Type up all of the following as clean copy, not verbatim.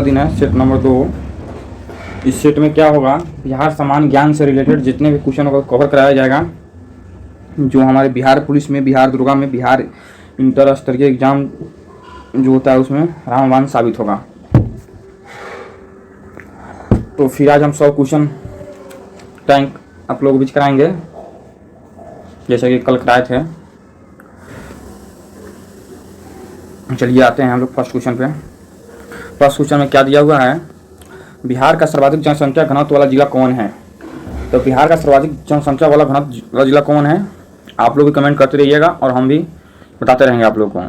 दिन है set number 2। इस सेट में क्या होगा, बिहार सामान्य ज्ञान से रिलेटेड जितने भी क्वेश्चन को कवर कराया जाएगा, जो हमारे बिहार पुलिस में, बिहार दरोगा में, बिहार इंटर स्तरीय एग्जाम जो होता है उसमें रामबाण साबित होगा। तो फिर आज हम 100 क्वेश्चन टैंक आप लोगों को बीच कराएंगे, जैसा कि कल कराए थे। चलिए आते हैं हम लोग फर्स्ट क्वेश्चन पे। फर्स्ट क्वेश्चन में क्या दिया हुआ है, बिहार का सर्वाधिक जनसंख्या घनत्व वाला जिला कौन है। तो बिहार का सर्वाधिक जनसंख्या वाला घनत्व वाला जिला कौन है, आप लोग भी कमेंट करते रहिएगा और हम भी बताते रहेंगे आप लोग को।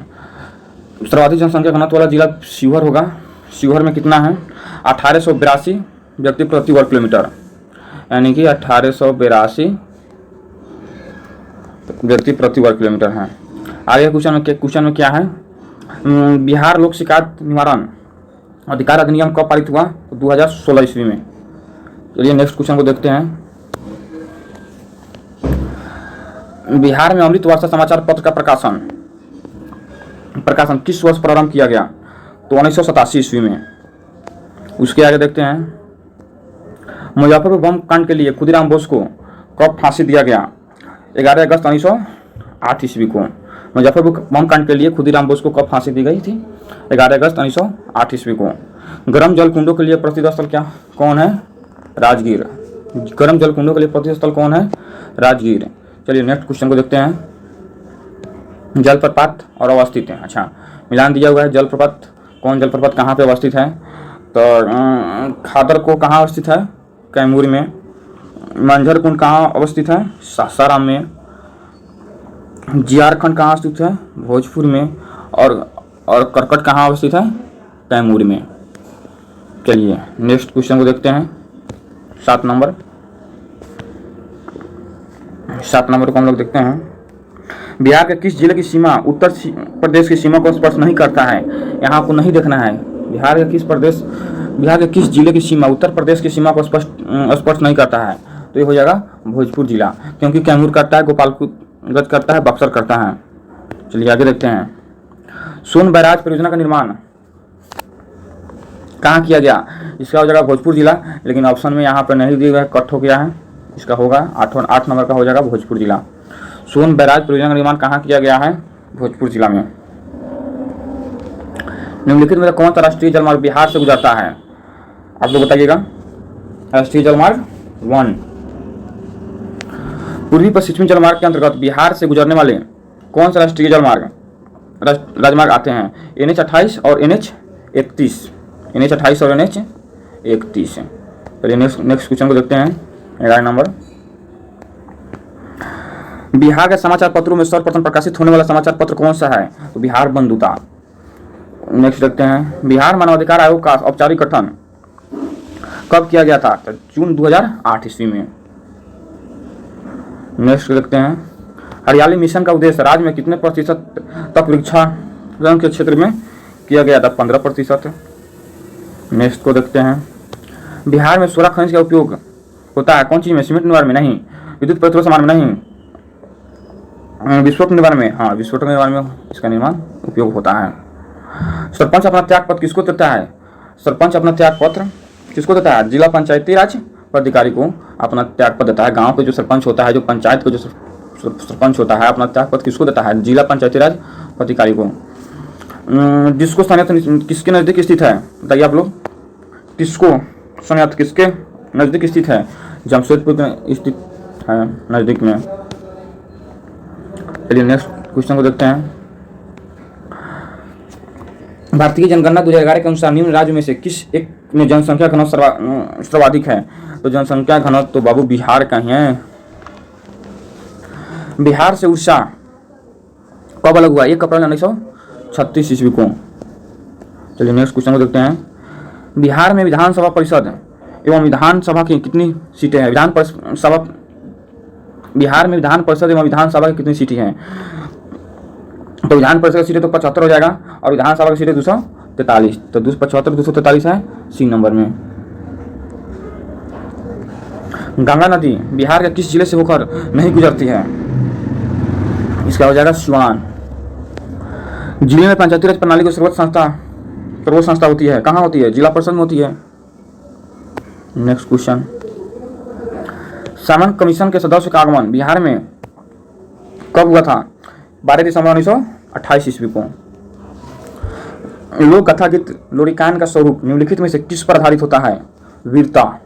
सर्वाधिक जनसंख्या घनत्व वाला जिला शिवहर होगा। शिवहर में कितना है, 1882 व्यक्ति प्रति वर्ग किलोमीटर, यानी कि 1882 व्यक्ति प्रति वर्ग किलोमीटर है। आगे क्वेश्चन में क्या है, बिहार लोक शिकायत निवारण अधिकार अधिनियम कब पारित हुआ, 2016 ईस्वी में। चलिए नेक्स्ट क्वेश्चन को देखते हैं। बिहार में अमृत वर्षा समाचार पत्र का प्रकाशन किस वर्ष प्रारंभ किया गया, तो 1987 ईस्वी में। उसके आगे देखते हैं, मुजफ्फरपुर बम कांड के लिए खुदीराम बोस को कब फांसी दिया गया, 11 अगस्त 1908 ईस्वी को। मुजफ्फरपुर बम कांड के लिए खुदीराम बोस को कब फांसी दी गई थी, 11 अगस्त 1908 ईस्वी को। गर्म जल कुंडों के लिए प्रसिद्ध स्थल कौन है, राजगीर। गर्म जल कुंडों के लिए प्रसिद्ध स्थल कौन है, राजगीर। चलिए नेक्स्ट क्वेश्चन को देखते हैं। जलप्रपात और अवस्थित है, अच्छा मिलान दिया हुआ है। जलप्रपात कौन जलप्रपात कहाँ पे अवस्थित है, तो खादर को कहाँ अवस्थित है, कैमूर में। मंझर कुंड कहाँ अवस्थित है, सासाराम में। जियारखंड कहाँ स्थित है, भोजपुर में। और करकट कहाँ अवस्थित है, कैमूर में। चलिए नेक्स्ट क्वेश्चन को देखते हैं। 7 नंबर को हम लोग देखते हैं। बिहार के किस जिले की सीमा उत्तर प्रदेश की सीमा को स्पर्श नहीं करता है, यहाँ आपको नहीं देखना है। बिहार के किस जिले की सीमा उत्तर प्रदेश की सीमा को स्पर्श नहीं करता है, तो ये हो जाएगा भोजपुर जिला, क्योंकि कैमूर करता है, गोपालगंज करता है, बक्सर करता है। चलिए आगे देखते हैं। सोन बैराज परियोजना का निर्माण कहाँ किया गया, इसका हो जाएगा भोजपुर जिला, लेकिन ऑप्शन में यहाँ पर नहीं दिया गया, कट हो गया है। इसका होगा 8 नंबर का हो जाएगा भोजपुर जिला। सोन बैराज परियोजना का निर्माण कहाँ किया गया है, भोजपुर जिला में। निम्नलिखित में कौन सा राष्ट्रीय जलमार्ग बिहार से गुजरता है, आप लोग बताइएगा। राष्ट्रीय जलमार्ग 1। पूर्वी पश्चिमी जलमार्ग के अंतर्गत बिहार से गुजरने वाले कौन सा राष्ट्रीय राजमार्ग आते हैं, NH 28 और NH 31। NH 28 और NH 31। चलिए नेक्स्ट क्वेश्चन को देखते हैं। 11 नंबर, बिहार के समाचार पत्रों में सर्वप्रथम प्रकाशित होने वाला समाचार पत्र कौन सा है, तो बिहार बंधुता। नेक्स्ट देखते हैं, बिहार मानवाधिकार आयोग का औपचारिक गठन कब किया गया था, तो जून 2008 ईस्वी में। नेक्स्ट देखते हैं, हरियाली मिशन का उद्देश्य राज्य में कितने प्रतिशत तक वृक्षारोपण के क्षेत्र में किया गया था, 15%। नेक्स्ट को देखते हैं, बिहार में सोलर खनिज का उपयोग होता है कौन चीज में, सीमेंट निर्माण में नहीं, विद्युत पेट्रोल सामान में नहीं, विस्फोटक निर्माण में। हाँ, विस्फोटक निर्माण में इसका निर्माण उपयोग होता है। सरपंच अपना त्याग पत्र किसको देता है, सरपंच अपना त्याग पत्र किसको देता है, जिला पंचायती राज पदाधिकारी को अपना त्याग पत्र देता है। गांव के जो सरपंच होता है, जो पंचायत का जो सरपंच होता है, अपना त्याग पत्र किसको देता है, जिला पंचायती राज पदाधिकारी को। डिस्को संयंत्र किसके नज़दीक स्थित है, बताइए आप लोग। डिस्को संयंत्र किसके नज़दीक स्थित है, जमशेदपुर में स्थित है, नज़दीक में। चलिए नेक्स्ट क्वेश्चन को देखते हैं। भारतीय जनगणना 2011 के अनुसार निम्न राज्यों में से किस एक में जनसंख्या घनत्व सर्वाधिक है, तो जनसंख्या घनत्व तो बाबू बिहार का ही है। बिहार से उड़ीसा कब अलग हुआ, 1 अप्रैल 1936 ईस्वी को। चलिए नेक्स्ट क्वेश्चन को देखते हैं। बिहार में विधानसभा परिषद एवं विधानसभा की कितनी सीटें हैं, बिहार में विधान परिषद एवं विधानसभा की कितनी सीटें हैं, तो विधान परिषद की सीटें तो 75 हो जाएगा, और विधानसभा की सीटें 243, तो 275 243 है सी नंबर में। गंगा नदी बिहार के किस जिले से होकर नहीं गुजरती है, इसका हो जाएगा सिवान। जिले में पंचायती राज प्रणाली की सर्वोच्च संस्था पर वो संस्था होती है कहाँ होती है? जिला परिषद में होती है। नेक्स्ट क्वेश्चन, सामान्य कमीशन के सदस्य का आगमन बिहार में कब हुआ था? 12 दिसंबर 1928 ईस्वी को। लोक कथा गीत लोरिकान का स्वरूप निम्नलिखित में से किस पर आधारित होता है? वीरता।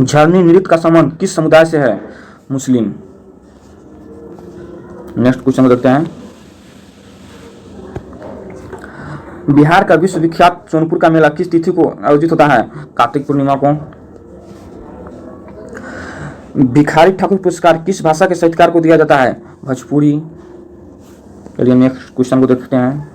झरनी नृत्य का संबंध किस समुदाय से है? मुस्लिम। नेक्स्ट क्वेश्चन देखते हैं, बिहार का विश्वविख्यात सोनपुर का मेला किस तिथि को आयोजित होता है? कार्तिक पूर्णिमा को। भिखारी ठाकुर पुरस्कार किस भाषा के साहित्यकार को दिया जाता है? भोजपुरी। चलिए नेक्स्ट क्वेश्चन को देखते हैं,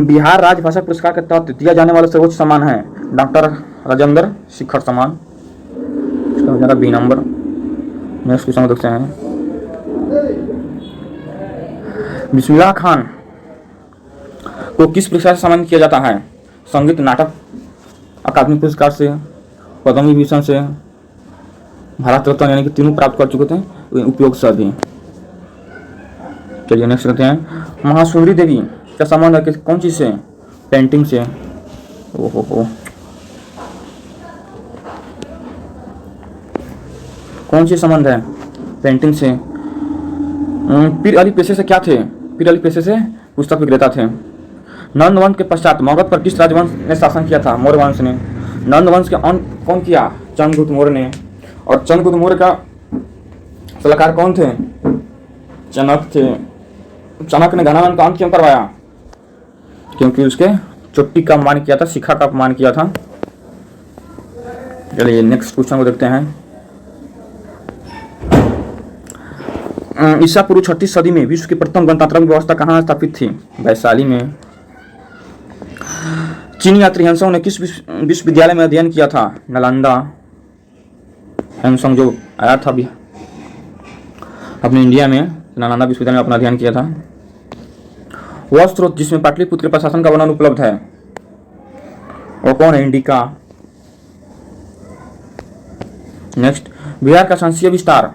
बिहार राजभाषा पुरस्कार के तहत दिया जाने वाला सर्वोच्च सम्मान है डॉक्टर राजेंद्र शिखर सम्मान, इसका हो जाएगा बी नंबर। नेक्स्ट क्वेश्चन को देखते हैं, बिस्मिल्लाह खान को किस पुरस्कार से सम्मानित किया जाता है? संगीत नाटक अकादमी पुरस्कार से, पद्म विभूषण से, भारत रत्न यानी कि तीनों प्राप्त कर चुके थे, उपयोग से भी। चलिए नेक्स्ट करते हैं, महासुंदरी देवी का संबंध है कौन चीज से? पेंटिंग से। ओहो कौन सी संबंध है? पेंटिंग से। पीर अली पेशे से क्या थे? पीर अली पेशे से पुस्तक विक्रेता थे। नंदवंश के पश्चात मगध पर किस राजवंश ने शासन किया था? मौर्य वंश ने। नंदवंश के अंत कौन किया? चंद्रगुप्त मौर्य ने। और चंद्रगुप्त मौर्य का सलाहकार कौन थे? चाणक्य थे। चाणक्य ने घनानंद का अंत क्यों करवाया? क्योंकि उसके चोटी का अपमान किया था, शिखा का अपमान किया था। चलिए नेक्स्ट क्वेश्चन को देखते हैं, ईसा पूर्व 36 सदी में विश्व की प्रथम गणतांत्रिक व्यवस्था कहाँ स्थापित थी? वैशाली में। चीनी यात्री हेनसोंग ने किस विश्वविद्यालय में अध्ययन किया था? नालंदा। हेनसोंग जो आया था भी अपने इंडिया में, नालंदा विश्वविद्यालय में अपना अध्ययन किया था। वह स्रोत जिसमें पाटलिपुत्र के प्रशासन का वर्णन उपलब्ध है वो कौन है? इंडिका। नेक्स्ट, बिहार का संसदीय विस्तार।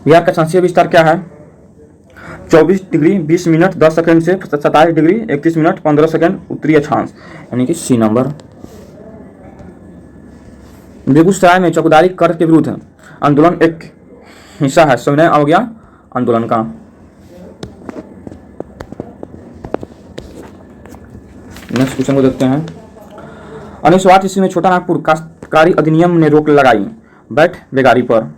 बिहार का संसदीय विस्तार क्या है? 24 डिग्री 20 मिनट 10 सेकंड से 27 डिग्री 31 मिनट 15 सेकंड उत्तरी अक्षांश, यानी कि सी नंबर। बेगूसराय में चौकीदारी कर के विरुद्ध आंदोलन एक हिस्सा है सविनय अवज्ञा आंदोलन का। नेक्स्ट क्वेश्चन को देखते हैं, 1908 ईस्वी में छोटा नागपुर काश्तकारी अधिनियम ने रोक लगाई बैठ बेगारी पर।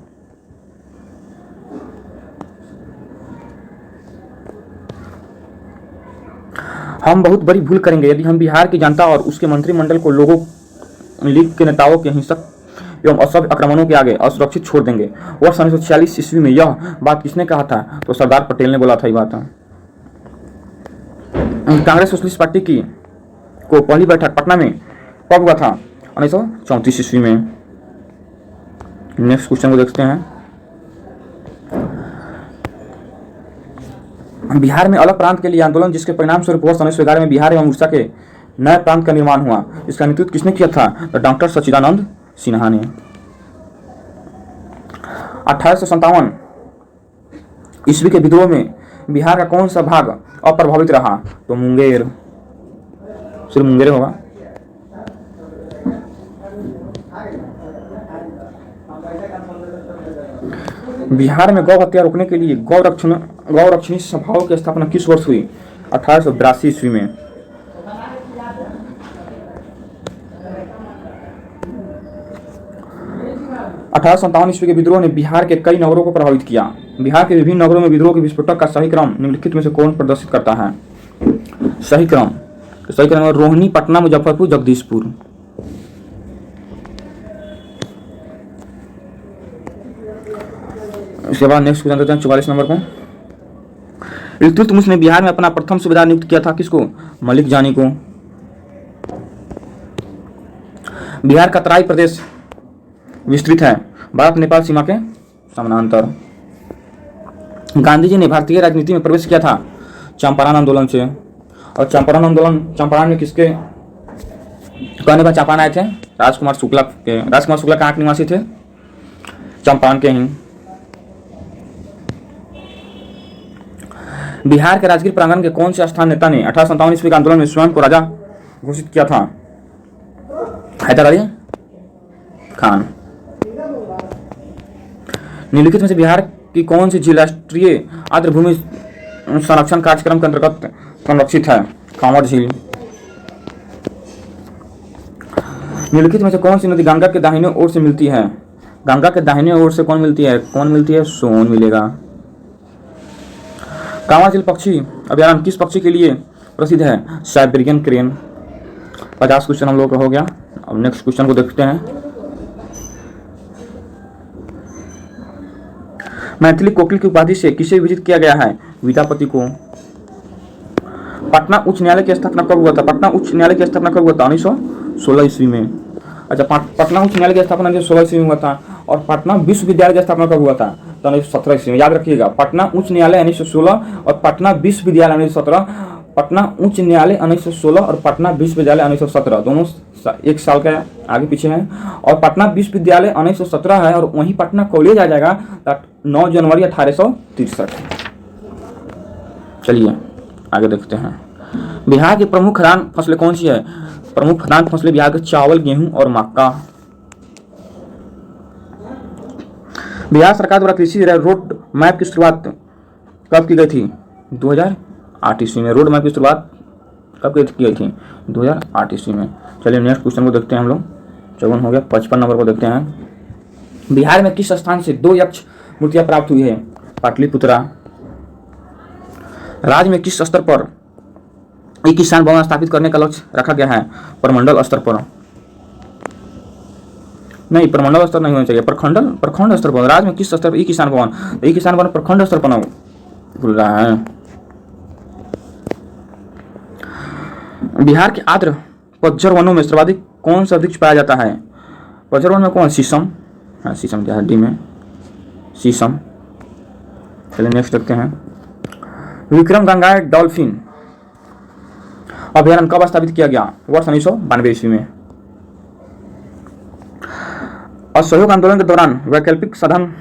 हम बहुत बड़ी भूल करेंगे यदि हम बिहार की जनता और उसके मंत्रिमंडल को लोगों लीग के नेताओं के हिंसक एवं असभ्य आक्रमणों के आगे असुरक्षित छोड़ देंगे। वर्ष 1946 ईस्वी में यह बात किसने कहा था? तो सरदार पटेल ने बोला था ये बात। कांग्रेस सोशलिस्ट पार्टी की को पहली बैठक पटना में कब हुआ था? 1934 ईस्वी में। नेक्स्ट क्वेश्चन को देखते हैं, बिहार में अलग प्रांत के लिए आंदोलन जिसके परिणाम स्वरूप वर्ष 1911 में बिहार एवं उड़ीसा के नए प्रांत का निर्माण हुआ, इसका नेतृत्व किसने किया था? तो डॉक्टर सच्चिदानंद सिन्हा ने। 1857 ईस्वी के विद्रोह में बिहार का कौन सा भाग अप्रभावित रहा? तो मुंगेर, सिर्फ मुंगेर होगा। बिहार में गौ हत्या रोकने के लिए गौरक्षणी सभाओं की स्थापना किस वर्ष हुई? 1882 ईस्वी में। ईस्वी के विद्रोह ने बिहार के कई नगरों को प्रभावित किया। बिहार के विभिन्न नगरों में विद्रोह के विस्फोटक का सही क्रम निम्नलिखित में से कौन प्रदर्शित करता है? सही क्रम रोहिणी, पटना, मुजफ्फरपुर, जगदीशपुर। इसके बाद नेक्स्ट क्वेश्चन देते हैं 44 नंबर को। इल्तुतमिश ने बिहार में अपना प्रथम सूबेदार नियुक्त किया था किसको? मलिक जानी को। बिहार का तराई प्रदेश विस्तृत है भारत नेपाल सीमा के समानांतर। गांधी जी ने भारतीय राजनीति में प्रवेश किया था चंपारण आंदोलन से। और चंपारण में किसके कहने पर चंपारण आए थे? राजकुमार शुक्ला कहाँ के निवासी थे? चंपारण के ही। बिहार के राजगीर प्रांगण के कौन से स्थान नेता ने 1857 ईस्वी के आंदोलन में स्वयं को राजा घोषित किया था? हैदर अली खान। निम्नलिखित में से बिहार की कौन सी झील राष्ट्रीय आर्द्रभूमि संरक्षण कार्यक्रम के अंतर्गत संरक्षित है? कांवड़ झील। निम्नलिखित में से कौन सी नदी गंगा के दाहिने ओर से मिलती है? गंगा के दाहिने ओर से कौन मिलती है? कौन मिलती है? सोन मिलेगा। कांवड़ झील पक्षी अभयारण्य किस पक्षी के लिए प्रसिद्ध है? Siberian crane. 50 क्वेश्चन हम लोग का हो गया। अब नेक्स्ट क्वेश्चन को देखते हैं। मैथिली कोकिल की उपाधि से किसे विजित किया गया है? विद्यापति को। पटना उच्च न्यायालय की स्थापना कब हुआ था? पटना उच्च न्यायालय की स्थापना कब हुआ था? 1916 ईस्वी में। अच्छा, पटना उच्च न्यायालय की स्थापना 1916 ईस्वी में हुआ था। और पटना विश्वविद्यालय की स्थापना कब हुआ था? तो 1917 ईस्वी में। याद रखिएगा, पटना उच्च न्यायालय 1916 और पटना विश्वविद्यालय 1917। पटना उच्च न्यायालय 1916 और पटना विश्वविद्यालय 1917 दोनों एक साल का आगे पीछे हैं। और पटना विश्वविद्यालय 1917 है और वहीं पटना कॉलेज आ जाएगा 9 जनवरी 1863। चलिए आगे देखते हैं। बिहार की प्रमुख खदान फसलें कौन सी है? प्रमुख खदान फसलें बिहार के चावल, गेहूं और मक्का। बिहार सरकार द्वारा कृषि रोड मैप की शुरुआत कब की गई थी? 2008 ईस्वी में। रोड मैप की शुरुआत कब की गई थी? 2008 ईस्वी में। चलिए नेक्स्ट क्वेश्चन को देखते हैं हम लोग। 54 हो गया। 55 नंबर को देखते हैं। बिहार में किस स्थान से 2 यक्ष मूर्तियां प्राप्त हुई है? पाटलिपुत्रा। राज्य में किस स्तर पर एक किसान भवन स्थापित करने का लक्ष्य रखा गया है? प्रमंडल स्तर पर। नहीं, प्रमंडल स्तर नहीं होना चाहिए, प्रखंड स्तर पर। राज्य में किस स्तर पर ई किसान भवन? तो ई किसान भवन प्रखंड स्तर पर खुल रहा है। बिहार के आर्द्र पतझड़ वनों में सर्वाधिक कौन सा वृक्ष पाया जाता है? पतझड़ वन में कौन? शीशम। हाँ, शीशम क्या हड्डी में शीशम। चलिए नेक्स्ट देखते हैं। विक्रम गंगा डॉल्फिन अभयारण्य कब स्थापित किया गया? वर्ष 1992 ईस्वी में। असहयोग आंदोलन के दौरान वैकल्पिक साधन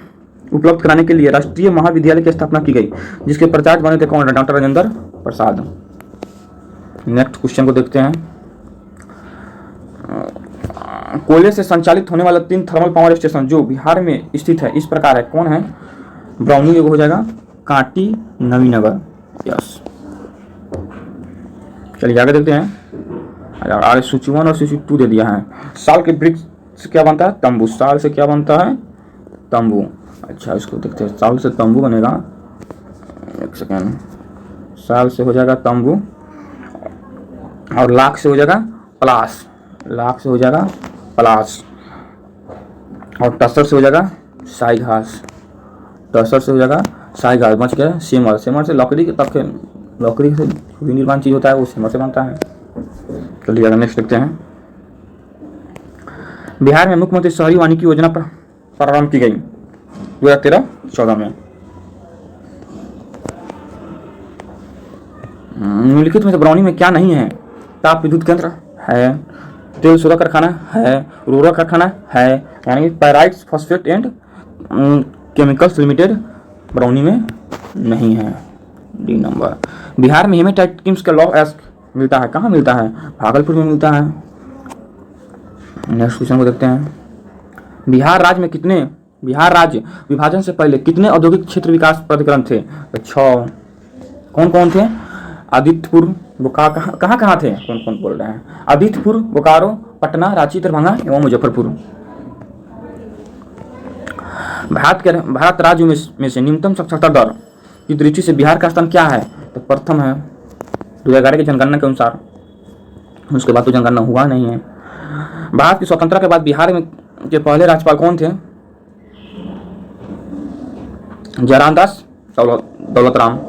उपलब्ध कराने के लिए राष्ट्रीय महाविद्यालय की स्थापना की गई, जिसके प्राचार्य बने थे कौन? Doctor Rajendra Prasad. Next question को देखते हैं। कोयले से संचालित होने वाला 3 थर्मल पावर स्टेशन जो बिहार में स्थित है इस प्रकार है। कौन है? ब्राउनी हो जाएगा, कांटी, नवीनगर। यस। चलिए आगे देखते हैं। आगे सूची 1 और सूची 2 दे दिया है। साल के वृक्ष से क्या बनता है? तंबू। साल से क्या बनता है? तंबू। अच्छा, इसको देखते हैं। साल से तंबू बनेगा। एक सेकेंड। साल से हो जाएगा तंबू और लाख से हो जाएगा पलास। लाख से हो जाएगा पलास और टसर से हो जाएगा साई घास। टसर से हो जाएगा साई घास। बच गया सेमर। सेमर से लकड़ी के तक लकड़ी से भी निर्माण चीज होता है, वो सेमर से बनता है। चलिए अगर नेक्स्ट देखते हैं। बिहार में मुख्यमंत्री शहरी वानिकी योजना पर प्रारंभ की गई 2013-14 में। निम्नलिखित में से बरौनी में क्या नहीं है? ताप विद्युत केंद्र है, तेल सोदा कारखाना है, उर्वरक कारखाना है, यानी pyrites phosphate and chemicals limited Barauni में नहीं है। D number. बिहार में हेमेटाइट किम्स का लॉ एस्क मिलता है। कहाँ मिलता है? भागलपुर में मिलता है। नेक्स्ट क्वेश्चन को देखते हैं। बिहार राज्य विभाजन से पहले कितने औद्योगिक क्षेत्र विकास प्राधिकरण थे? 6। कौन कौन थे? आदित्यपुर, कहाँ थे? कौन बोल रहे हैं? आदित्यपुर, बोकारो, पटना, रांची, दरभंगा एवं मुजफ्फरपुर। भारत राज्यों में से न्यूनतम साक्षरता दर की दृष्टि से बिहार का स्थान क्या है? तो प्रथम है 2011 की जनगणना के अनुसार। उसके बाद तो जनगणना हुआ नहीं है। भारत की स्वतंत्रता के बाद बिहार में के पहले राज्यपाल कौन थे? जयराम दास दौलत राम।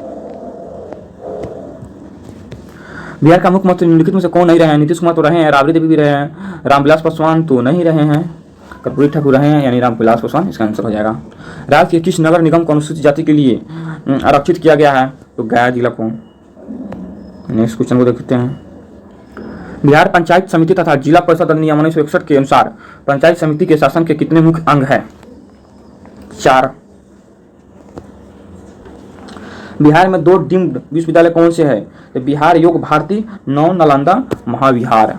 बिहार का मुख्यमंत्री निम्नलिखित में से कौन नहीं रहे हैं? नीतीश कुमार तो रहे हैं, राबड़ी देवी भी रहे हैं, रामविलास पासवान तो नहीं रहे हैं, कर्पूरी ठाकुर रहे हैं, यानी रामविलास पासवान इसका आंसर हो जाएगा। राज्य के किस नगर निगम को अनुसूचित जाति के लिए आरक्षित किया गया है? तो गया जिला को। नेक्स्ट क्वेश्चन को देखते हैं। बिहार पंचायत समिति तथा जिला परिषद अधिनियम 1961 के अनुसार पंचायत समिति के शासन के कितने मुख्य अंग हैं? 4। बिहार में 2 डीम्ड विश्वविद्यालय कौन से है? तो बिहार योग भारती, नौ नालंदा महाविहार,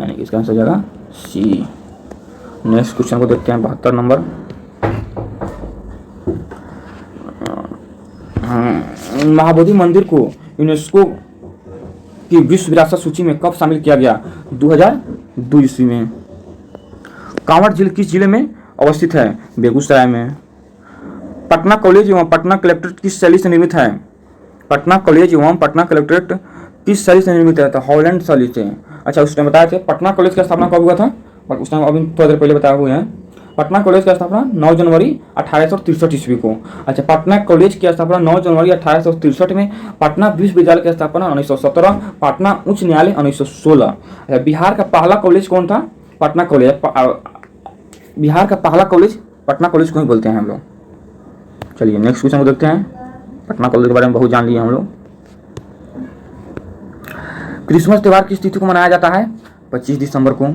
यानी कि इसका आंसर हो जाएगा सी। नेक्स्ट क्वेश्चन को देखते हैं 72 नंबर। महाबोधि मंदिर को यूनेस्को की विश्व विरासत सूची में कब शामिल किया गया? 2002 ईस्वी में। कांवड़ जिले किस जिले में अवस्थित है? बेगूसराय में। पटना कॉलेज एवं पटना कलेक्ट्रेट किस शैली से निर्मित है? पटना कॉलेज एवं पटना कलेक्ट्रेट किस शैली से निर्मित है? तो हॉलैंड शैली से। अच्छा, उस टाइम बताया थे पटना कॉलेज की स्थापना कब हुआ था? बट उस टाइम अभी थोड़ी देर पहले बताया हुए हैं। पटना कॉलेज की स्थापना 9 जनवरी 1863 ईस्वी को। अच्छा, पटना कॉलेज की स्थापना 9 जनवरी 1863 में। पटना विश्वविद्यालय की स्थापना 1917। पटना उच्च न्यायालय 1916। बिहार का पहला कॉलेज कौन था? पटना कॉलेज। बिहार का पहला कॉलेज पटना कॉलेज को ही बोलते हैं हम लोग। चलिए नेक्स्ट क्वेश्चन को देखते हैं। पटना कॉलेज के बारे में बहुत जान लिए हम लोग। क्रिसमस त्योहार किस तिथि को मनाया जाता है? 25 दिसंबर को।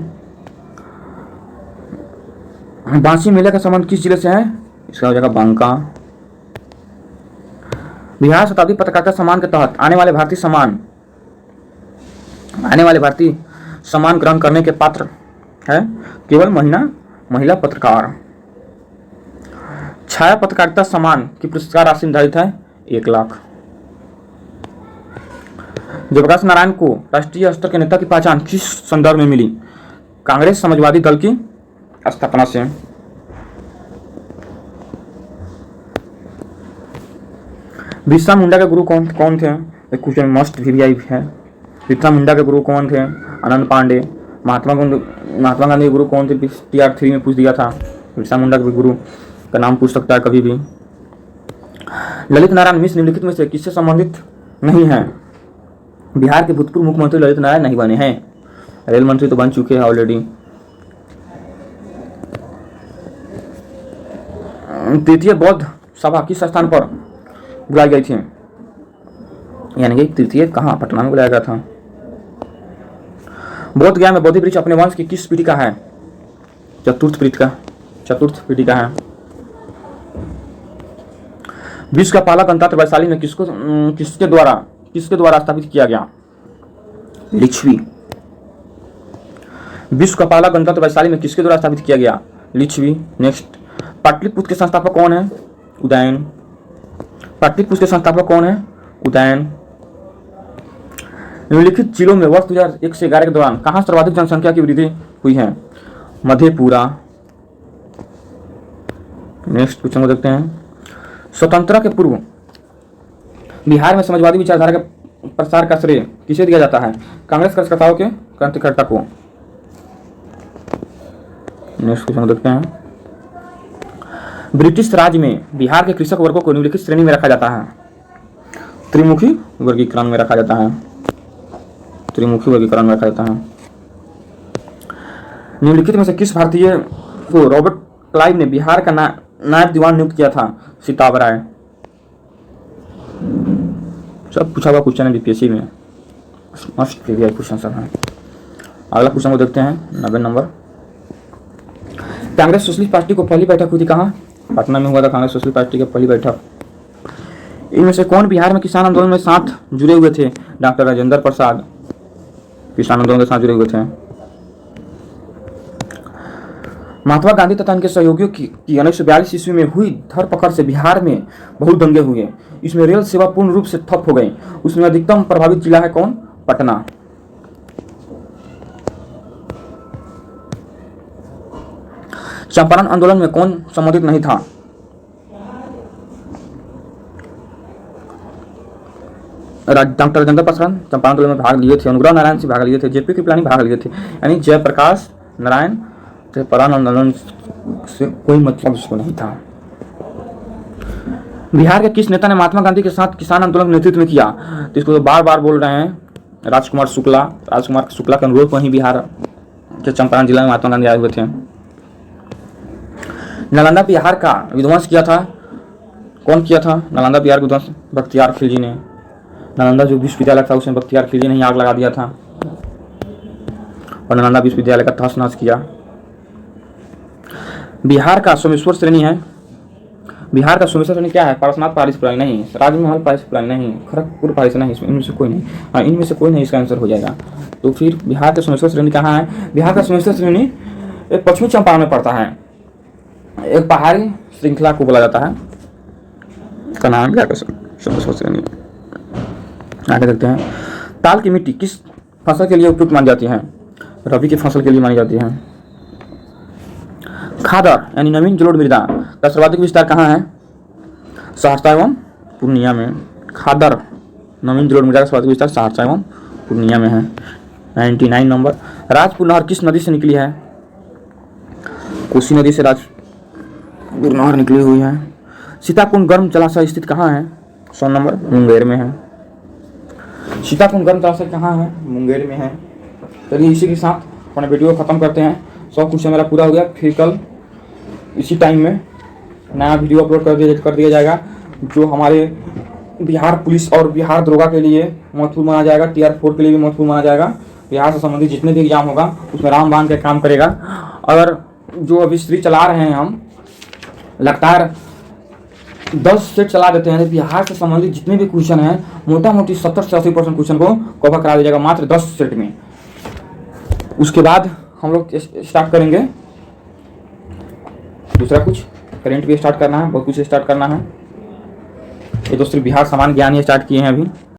बांसी मेले का संबंध किस जिले से है? इसका हो जाएगा बांका। बिहार शताब्दी पत्रकारिता सम्मान के तहत आने वाले भारतीय सम्मान ग्रहण करने के पात्र है केवल महिला पत्रकार। छाया पत्रकारिता सम्मान की पुरस्कार राशि निर्धारित है 1 लाख। जयप्रकाश नारायण को राष्ट्रीय स्तर के नेता की पहचान किस संदर्भ में मिली? कांग्रेस समाजवादी दल की स्थापना से। बिरसा मुंडा के गुरु कौन थे? एक क्वेश्चन मस्ट भी है। बिरसा मुंडा के गुरु कौन थे? आनंद पांडे। महात्मा गांधी के गुरु कौन थे? TR 3 में पूछ दिया था। बिरसा मुंडा के गुरु का नाम पूछ सकता है कभी भी। ललित नारायण मिश्र निम्नलिखित में से किससे संबंधित नहीं है? बिहार के भूतपूर्व मुख्यमंत्री ललित नारायण नहीं बने हैं। रेल मंत्री तो बन चुके हैं ऑलरेडी। तृतीय बौद्ध सभा किस स्थान पर बुलाई गई थी? यानी कि तृतीय कहाँ? पटना में बुलाया गया था। बोध गया में बोधि वृक्ष अपने वंश की किस पीढ़ी का है? चतुर्थ पीढ़ी का है। विश्व का पहला गणतंत्र वैशाली में किसके द्वारा स्थापित किया गया? लिच्छवी। विश्व का पहला गणतंत्र वैशाली में किसके द्वारा स्थापित किया गया? लिच्छवी। नेक्स्ट, पाटलिपुत्र के संस्थापक कौन है? उदयन। पाटलिपुत्र के संस्थापक कौन है? उदयन। निम्नलिखित जिलों में वर्ष 2001 से 11 के दौरान कहाँ सर्वाधिक जनसंख्या की वृद्धि हुई है? मधेपुरा। नेक्स्ट क्वेश्चन को देखते हैं। स्वतंत्रता के पूर्व बिहार में समाजवादी विचारधारा के प्रसार का श्रेय किसे दिया जाता है? कांग्रेस कार्यकर्ताओं के क्रांतिकर्ता को। नेक्स्ट क्वेश्चन देखते हैं। ब्रिटिश राज में बिहार के कृषक वर्गों को निम्नलिखित श्रेणी में रखा जाता है? त्रिमुखी वर्गीकरण में रखा जाता है। निम्नलिखित में से किस भारतीय को रॉबर्ट क्लाइव ने बिहार का नायब दीवान नियुक्त किया था? सीताब राय। सब पूछा हुआ क्वेश्चन है बीपीएससी में, मस्ट प्रीवियस क्वेश्चन सब है। अगला क्वेश्चन को देखते हैं 90 नंबर। कांग्रेस सोशलिस्ट पार्टी को पहली बैठक हुई थी कहाँ? पटना में हुआ था कांग्रेस सोशलिस्ट पार्टी की पहली बैठक। इनमें से कौन बिहार में किसान आंदोलन में साथ जुड़े हुए थे? डॉक्टर राजेंद्र प्रसाद किसान आंदोलन के साथ जुड़े हुए थे। महात्मा गांधी तथा उनके सहयोगियों की 1942 ईस्वी में हुई धरपकड़ से बिहार में बहुत दंगे हुए। इसमें रेल सेवा पूर्ण रूप से ठप हो गई। उसमें अधिकतम प्रभावित जिला है कौन? पटना। चंपारण आंदोलन में कौन संबंधित नहीं था? डॉक्टर राजेंद्र प्रसाद चंपारण आंदोलन में भाग लिए थे। अनुग्रह नारायण सिंह भाग लिए थे। जेपी कृपलानी भाग लिए थे। यानी जयप्रकाश नारायण चंपारण आंदोलन से कोई मतलब उसको नहीं था। बिहार के किस नेता ने महात्मा गांधी के साथ किसान आंदोलन का नेतृत्व किया? तो इसको तो बार बार बोल रहे हैं राजकुमार शुक्ला के अनुरोध पर ही बिहार के चंपारण जिला में महात्मा गांधी आए हुए थे। नालंदा बिहार का विध्वंस किया था कौन किया था? नालंदा बिहार का विध्वंस बख्तियार खिलजी ने। नालंदा जो विश्वविद्यालय था उसमें बख्तियार खिलजी ने ही आग लगा दिया था और नालंदा विश्वविद्यालय का तहस नहस किया। बिहार का सोमेश्वर श्रेणी है बिहार का सेमेस्टर श्रेणी क्या है? पारसनाथ पारिश प्रणाली नहीं, राजमहल पारिश प्रणाली नहीं, खड़गपुर पारिश नहीं, इनमें से कोई नहीं। हाँ, इनमें से कोई नहीं इसका आंसर हो जाएगा। तो फिर बिहार का सेमेस्टर श्रेणी कहाँ है? बिहार का सेमेस्टर श्रेणी एक पश्चिमी चंपारण में पड़ता है, एक पहाड़ी श्रृंखला को बोला जाता है, का नाम बिहार का सेमेस्टर श्रेणी। आगे देखते हैं, ताल की मिट्टी किस फसल के लिए उपयुक्त मानी जाती है? रबी की फसल के लिए मानी जाती है। खादर यानी नवीन जलोढ़ मृदा का सर्वाधिक विस्तार कहाँ है? सहरसा एवं पूर्णिया में। खादर नवीन जलोढ़ मृदा का सर्वाधिक विस्तार सहरसा एवं पूर्णिया में है। 99 नंबर, राजपुर नहर किस नदी से निकली है? कोसी नदी से राजपुर नहर निकली हुई है। सीताकुंड गर्म जलाशय स्थित कहाँ है? 100 नंबर, मुंगेर में है। सीताकुंड गर्म जलाशय कहाँ है? मुंगेर में है। चलिए इसी के साथ अपने वीडियो खत्म करते हैं। 100 क्वेश्चन मेरा पूरा हो गया। फिर कल इसी टाइम में नया वीडियो अपलोड कर दिया जाएगा, जो हमारे बिहार पुलिस और बिहार दरोगा के लिए महत्वपूर्ण माना जाएगा, TR 4 के लिए भी महत्वपूर्ण माना जाएगा। बिहार से संबंधित जितने भी एग्जाम होगा उसमें रामबाण के काम करेगा। अगर जो अभी सीरीज चला रहे हैं हम, लगातार 10 सेट चला देते हैं, तो बिहार से संबंधित जितने भी क्वेश्चन हैं मोटा मोटी 70 से 80% क्वेश्चन को कवर करा दिया जाएगा मात्र 10 सेट में। उसके बाद हम लोग स्टार्ट करेंगे दूसरा कुछ, करेंट भी स्टार्ट करना है, बहुत कुछ स्टार्ट करना है। ये तो सिर्फ बिहार सामान्य ज्ञान ही स्टार्ट किए हैं अभी।